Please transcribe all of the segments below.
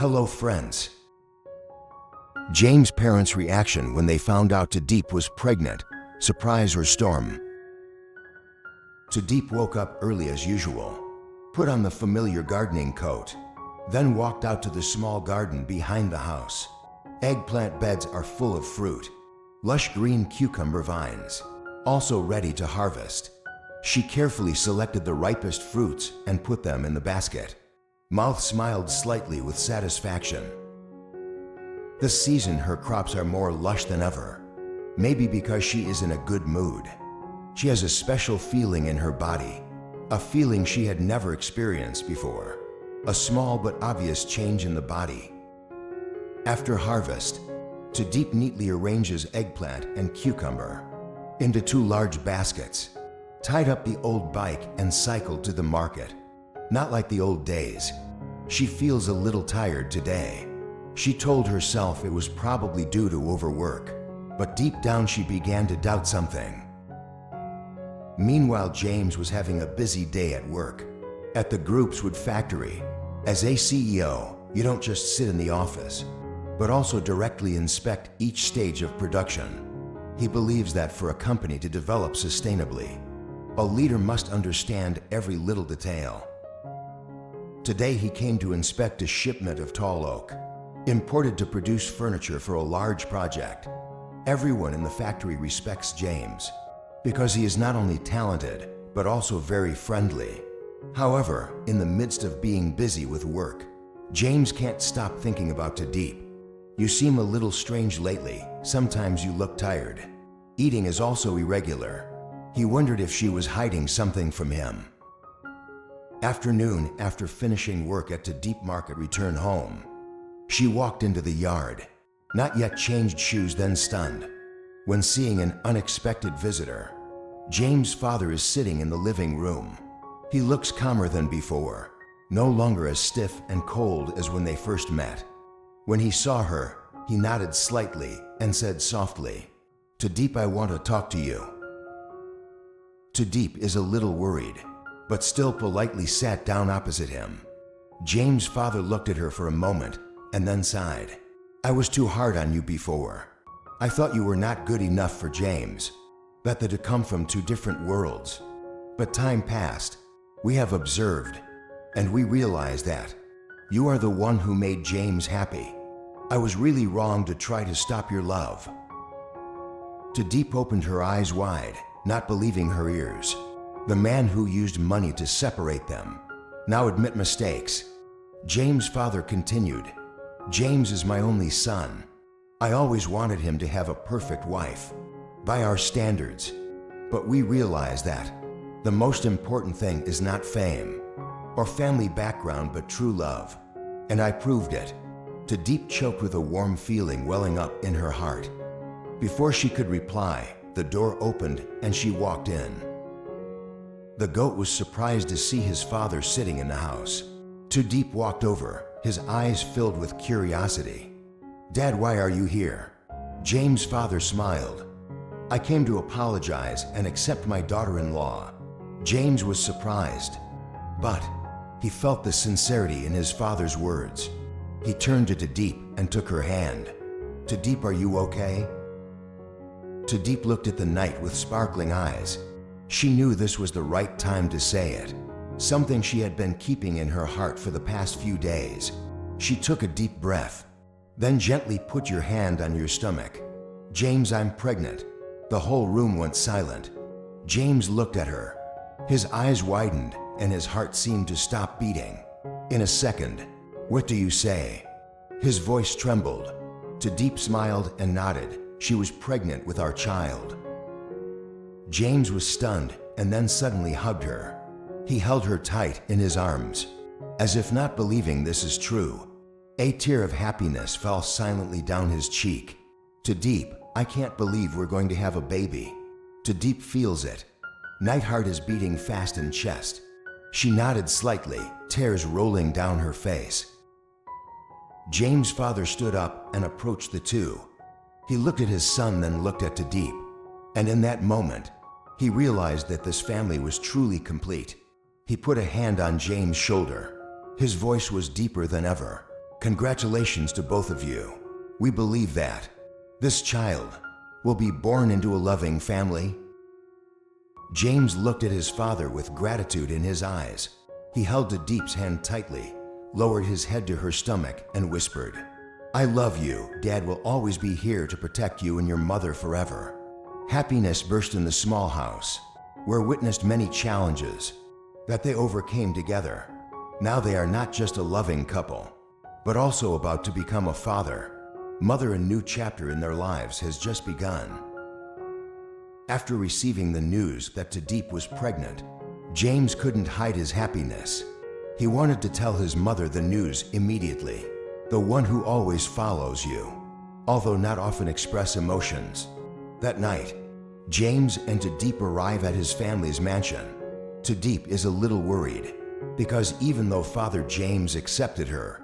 Hello friends. James' parents' reaction when they found out Tu Diep was pregnant, surprise or storm. Tu Diep woke up early as usual, put on the familiar gardening coat, then walked out to the small garden behind the house. Eggplant beds are full of fruit, lush green cucumber vines, also ready to harvest. She carefully selected the ripest fruits and put them in the basket. Mouth smiled slightly with satisfaction. This season her crops are more lush than ever, maybe because she is in a good mood. She has a special feeling in her body, a feeling she had never experienced before, a small but obvious change in the body. After harvest, Tu Diep neatly arranges eggplant and cucumber into 2 large baskets, tied up the old bike and cycled to the market. Not like the old days. She feels a little tired today. She told herself it was probably due to overwork, but deep down she began to doubt something. Meanwhile, James was having a busy day at work, at the Groupswood factory. As a CEO, you don't just sit in the office, but also directly inspect each stage of production. He believes that for a company to develop sustainably, a leader must understand every little detail. Today he came to inspect a shipment of tall oak, imported to produce furniture for a large project. Everyone in the factory respects James, because he is not only talented, but also very friendly. However, in the midst of being busy with work, James can't stop thinking about Tu Diep. You seem a little strange lately. Sometimes you look tired. Eating is also irregular. He wondered if she was hiding something from him. Afternoon, after finishing work at Tu Diep market, return home. She walked into the yard, not yet changed shoes, then stunned when seeing an unexpected visitor. James' father is sitting in the living room. He looks calmer than before, no longer as stiff and cold as when they first met. When he saw her, he nodded slightly and said softly, "Tu Diep, I want to talk to you." Tu Diep is a little worried, but still politely sat down opposite him. James' father looked at her for a moment and then sighed. "I was too hard on you before. I thought you were not good enough for James, that they had come from 2 different worlds. But time passed. We have observed, and we realized that you are the one who made James happy. I was really wrong to try to stop your love." Tu Diep opened her eyes wide, not believing her ears. The man who used money to separate them now admit mistakes. James' father continued, "James is my only son. I always wanted him to have a perfect wife, by our standards. But we realized that the most important thing is not fame or family background, but true love. And I proved it." Tu Diep choked with a warm feeling welling up in her heart. Before she could reply, the door opened and she walked in. The goat was surprised to see his father sitting in the house. Tu Diep walked over, his eyes filled with curiosity. "Dad, why are you here?" James' father smiled. "I came to apologize and accept my daughter-in-law." James was surprised, but he felt the sincerity in his father's words. He turned to Tu Diep and took her hand. "Tu Diep, are you okay?" Tu Diep looked at the night with sparkling eyes. She knew this was the right time to say it, something she had been keeping in her heart for the past few days. She took a deep breath, then gently put your hand on your stomach. "James, I'm pregnant." The whole room went silent. James looked at her. His eyes widened and his heart seemed to stop beating. In a second, "What do you say?" His voice trembled. Tu Diep smiled and nodded. "She was pregnant with our child." James was stunned and then suddenly hugged her. He held her tight in his arms, as if not believing this is true. A tear of happiness fell silently down his cheek. "Tu Diep, I can't believe we're going to have a baby." Tu Diep feels it. Nightheart is beating fast in chest. She nodded slightly, tears rolling down her face. James' father stood up and approached the two. He looked at his son, then looked at Tu Diep. And in that moment, he realized that this family was truly complete. He put a hand on James' shoulder. His voice was deeper than ever. Congratulations to both of you. We believe that this child will be born into a loving family. James looked at his father with gratitude in his eyes. He held Tu Diep's hand tightly, lowered his head to her stomach, and whispered, "I love you. Dad will always be here to protect you and your mother forever." Happiness burst in the small house, where witnessed many challenges that they overcame together. Now they are not just a loving couple, but also about to become a father, mother. A new chapter in their lives has just begun. After receiving the news that Tu Diep was pregnant, James couldn't hide his happiness. He wanted to tell his mother the news immediately. The one who always follows you, although not often express emotions. That night, James and Tu Diep arrive at his family's mansion. Tu Diep is a little worried, because even though Father James accepted her,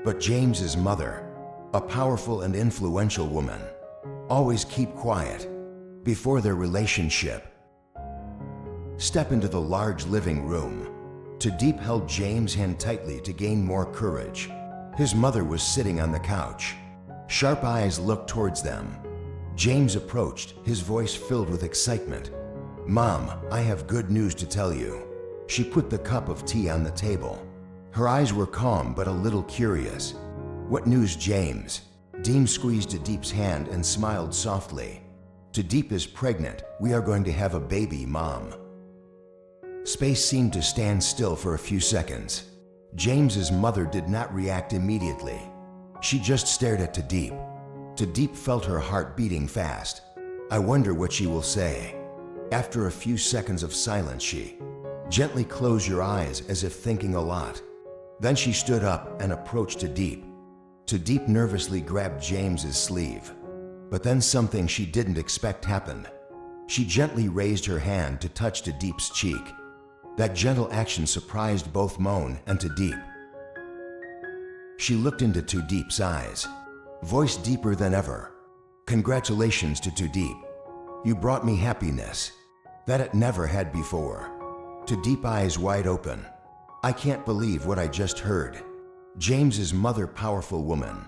but James's mother, a powerful and influential woman, always keep quiet before their relationship. Step into the large living room. Tu Diep held James' hand tightly to gain more courage. His mother was sitting on the couch. Sharp eyes looked towards them. James approached, his voice filled with excitement. "Mom, I have good news to tell you." She put the cup of tea on the table. Her eyes were calm but a little curious. "What news, James?" James squeezed Tu Diep's hand and smiled softly. "Tu Diep is pregnant. We are going to have a baby, Mom." Space seemed to stand still for a few seconds. James's mother did not react immediately. She just stared at Tu Diep. Tu Diep felt her heart beating fast. "I wonder what she will say." After a few seconds of silence, she gently closed your eyes as if thinking a lot. Then she stood up and approached Tu Diep. Tu Diep nervously grabbed James's sleeve. But then something she didn't expect happened. She gently raised her hand to touch Tu Diep's cheek. That gentle action surprised both Moan and Tu Diep. She looked into Tu Diep's eyes, voice deeper than ever. "Congratulations to Tu Diep. You brought me happiness that it never had before." Tu Diep eyes wide open. "I can't believe what I just heard." James's mother, powerful woman,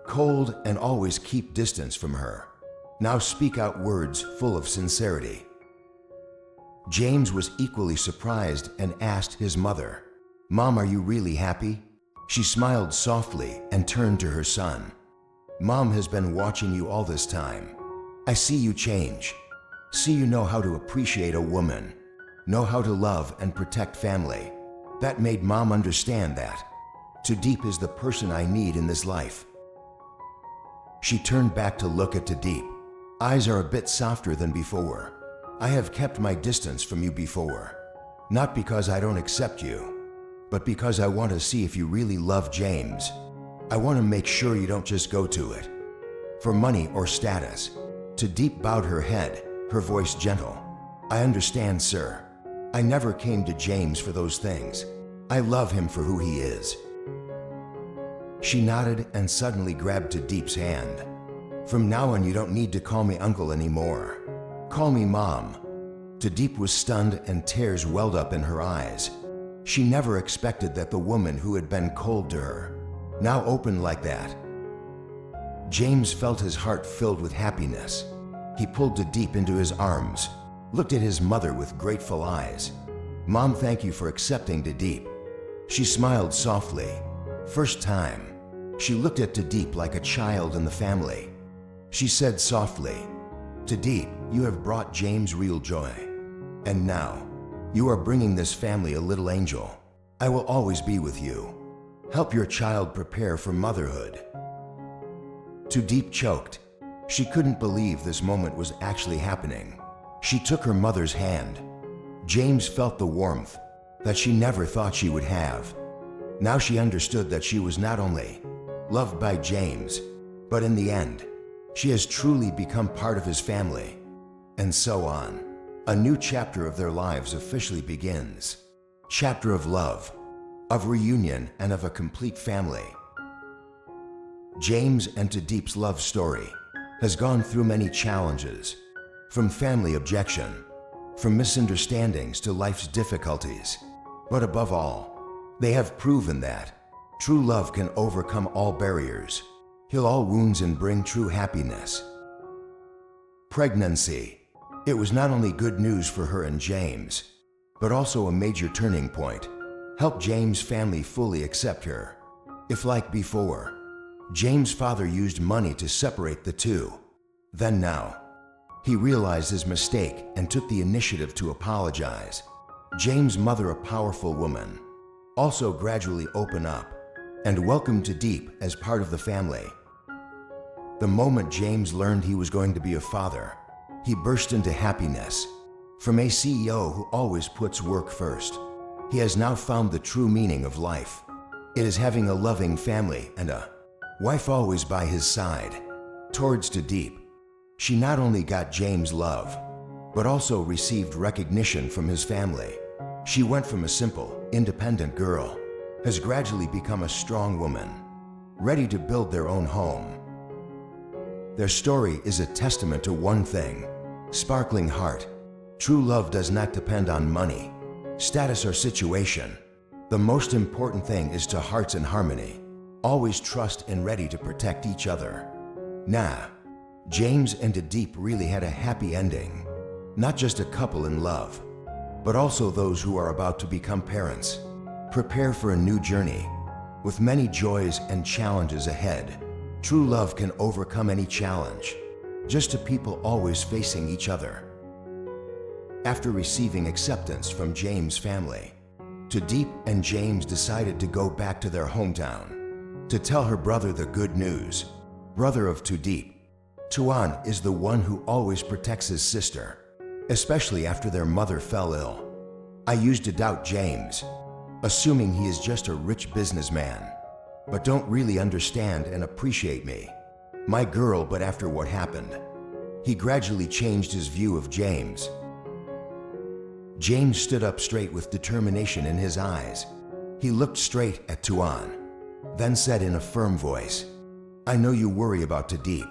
cold and always keep distance from her, now speak out words full of sincerity. James was equally surprised and asked his mother, "Mom, are you really happy?" She smiled softly and turned to her son. "Mom has been watching you all this time. I see you change. See you know how to appreciate a woman, know how to love and protect family." That made Mom understand that Tu Diep is the person I need in this life. She turned back to look at Tu Diep. Eyes are a bit softer than before. "I have kept my distance from you before, not because I don't accept you, but because I want to see if you really love James. I want to make sure you don't just go to it for money or status." Tu Diep bowed her head, her voice gentle. "I understand, sir. I never came to James for those things. I love him for who he is." She nodded and suddenly grabbed Tu Diep's hand. "From now on, you don't need to call me uncle anymore. Call me Mom." Tu Diep was stunned and tears welled up in her eyes. She never expected that the woman who had been cold to her now opened like that. James felt his heart filled with happiness. He pulled Tu Diep into his arms, looked at his mother with grateful eyes. "Mom, thank you for accepting Tu Diep." She smiled softly. First time, she looked at Tu Diep like a child in the family. She said softly, "Tu Diep, you have brought James real joy. And now, you are bringing this family a little angel. I will always be with you. Help your child prepare for motherhood." Tu Diep choked. She couldn't believe this moment was actually happening. She took her mother's hand. James felt the warmth that she never thought she would have. Now she understood that she was not only loved by James, but in the end, she has truly become part of his family. And so on. A new chapter of their lives officially begins. Chapter of love, of reunion, and of a complete family. James and Tu Diep's love story has gone through many challenges, from family objection, from misunderstandings to life's difficulties. But above all, they have proven that True love can overcome all barriers, heal all wounds, and bring true happiness. Pregnancy. It was not only good news for her and James, but also a major turning point. Helped James' family fully accept her. If, like before, James' father used money to separate the two, then now, he realized his mistake and took the initiative to apologize. James' mother, a powerful woman, also gradually opened up and welcomed Tu Diep as part of the family. The moment James learned he was going to be a father, he burst into happiness. From a CEO who always puts work first, he has now found the true meaning of life. It is having a loving family and a wife always by his side. Towards Tu Diep, she not only got James' love, but also received recognition from his family. She went from a simple, independent girl, has gradually become a strong woman, ready to build their own home. Their story is a testament to one thing: sparkling heart. True love does not depend on money, status, or situation. The most important thing is to hearts in harmony, always trust and ready to protect each other. James and Tu Diep really had a happy ending. Not just a couple in love, but also those who are about to become parents. Prepare for a new journey, with many joys and challenges ahead. True love can overcome any challenge, just two people always facing each other. After receiving acceptance from James' family, Tu Diep and James decided to go back to their hometown to tell her brother the good news. Brother of Tu Diep, Tuan is the one who always protects his sister, especially after their mother fell ill. I used to doubt James, assuming he is just a rich businessman, but don't really understand and appreciate me, my girl. But after what happened, he gradually changed his view of James. James stood up straight with determination in his eyes. He looked straight at Tuan, then said in a firm voice, "I know you worry about Tu Diep,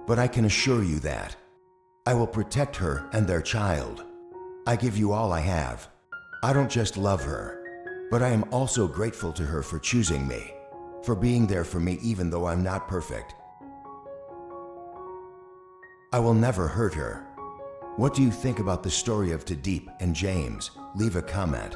but I can assure you that I will protect her and their child. I give you all I have. I don't just love her, but I am also grateful to her for choosing me, for being there for me even though I'm not perfect. I will never hurt her." What do you think about the story of Tu Diep and James? Leave a comment.